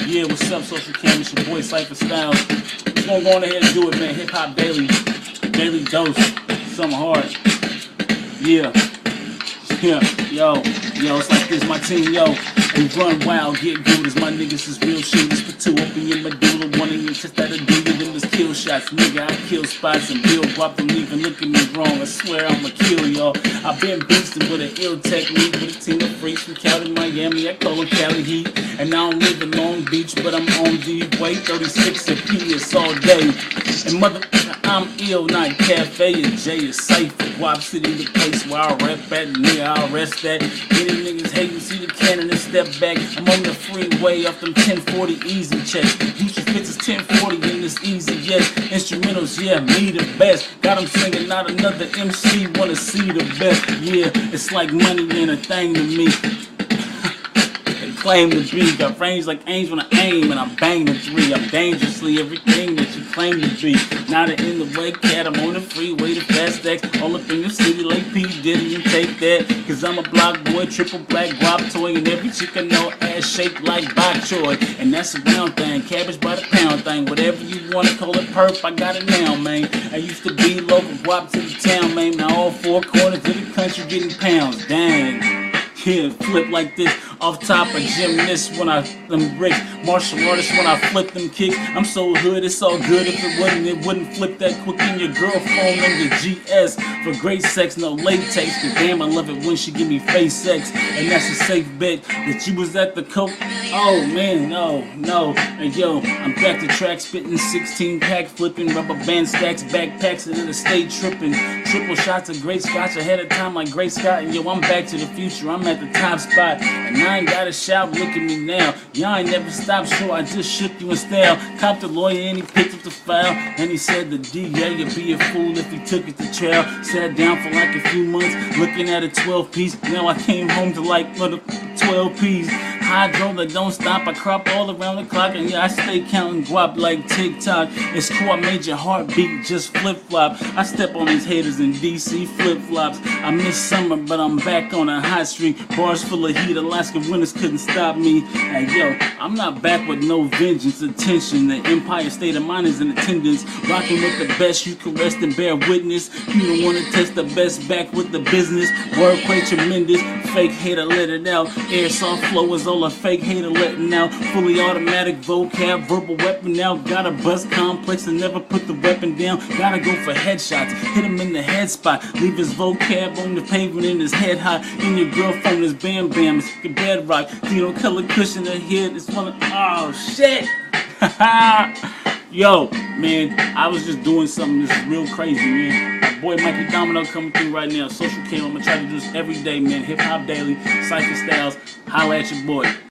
Yeah, what's up, Social Cam? It's your boy Cypher Styles. Just gonna go on ahead and do it, man. Hip Hop Daily, daily dose, something hard. Yeah, yo, it's like this, my team, yo. We run wild, get good as my niggas is real shit. Just put two up in your medulla, one in your chest that'll do you. Them is kill shots, nigga. I kill spots and build guap. Don't even look at me wrong. I swear I'ma kill y'all. I've been beastin' with an ill technique with a team of freaks from Cali, Miami. I call them Cali Heat. And I don't live in Long Beach, but I'm on the way. 36 and PS all day. And mother, I'm ill, not Cafe and Jay is Cypher. Guap City, the place where I rap at, nigga, I'll rest at. Any niggas hatin', see the cannon and step back. I'm on the freeway off them 1040 easy checks. Gucci fits is 1040 in this easy, yes. Instrumentals, yeah, me the best. Got them singing, not another MC wanna see the best. Yeah, it's like money ain't a thing to me. Claim to be, got range like Angel when I aim and I bang the three. I'm dangerously everything that you claim to be. Now that in the way, cat, I'm on the freeway, the fast X, all up in the city like P. Diddy and take that, cause I'm a block boy, triple black guap toy, and every chick I know ass shaped like bok choy. And that's a round thing, cabbage by the pound thing, whatever you wanna call it, perp, I got it now, man. I used to be local guap to the town, man. Now all four corners of the country getting pounds, dang. Yeah, flip like this off top of gymnast when I them bricks, martial artist when I flip them kicks. I'm so hood, it's all good. If it wouldn't flip that quick in your girl phone under GS for great sex, no latex. Cause damn, I love it when she give me face sex, and that's a safe bet that you was at the coke. Oh man, no. And yo, I'm back to track spitting 16 pack flipping rubber band stacks, backpacks, and then the state tripping. Triple shots of great scotch ahead of time like Great Scott. And yo, I'm back to the future. I'm at the top spot, and I ain't gotta shout, look at me now. Y'all ain't never stopped, sure, I just shook you in style. Copped the lawyer and he picked up the file, and he said the DA would be a fool if he took it to trial. Sat down for like a few months, looking at a 12 piece. Now I came home to like little 12 P's. Hydro that don't stop, I crop all around the clock, and yeah, I stay counting guap like TikTok. It's cool, I made your heartbeat just flip-flop. I step on these haters in DC flip-flops. I miss summer, but I'm back on a hot streak. Bars full of heat, Alaska winters couldn't stop me. And yo, I'm not back with no vengeance, attention. The Empire State of Mind is in attendance. Rocking with the best, you can rest and bear witness. You don't wanna test the best, back with the business. Wordplay tremendous, fake hater let it out. Airsoft flow is all a fake hater letting out. Fully automatic vocab, verbal weapon now. Got a bust complex and never put the weapon down. Gotta go for headshots, hit him in the head spot. Leave his vocab on the pavement in his head high. In your girl phone is bam bam, it's like a bedrock. Dino color cushion the head, it's one of, oh shit. Yo, man, I was just doing something that's real crazy, man. My boy Mikey Domino coming through right now. Social Cam, I'm gonna try to do this every day, man. Hip Hop Daily, Cypher Styles, holla at your boy.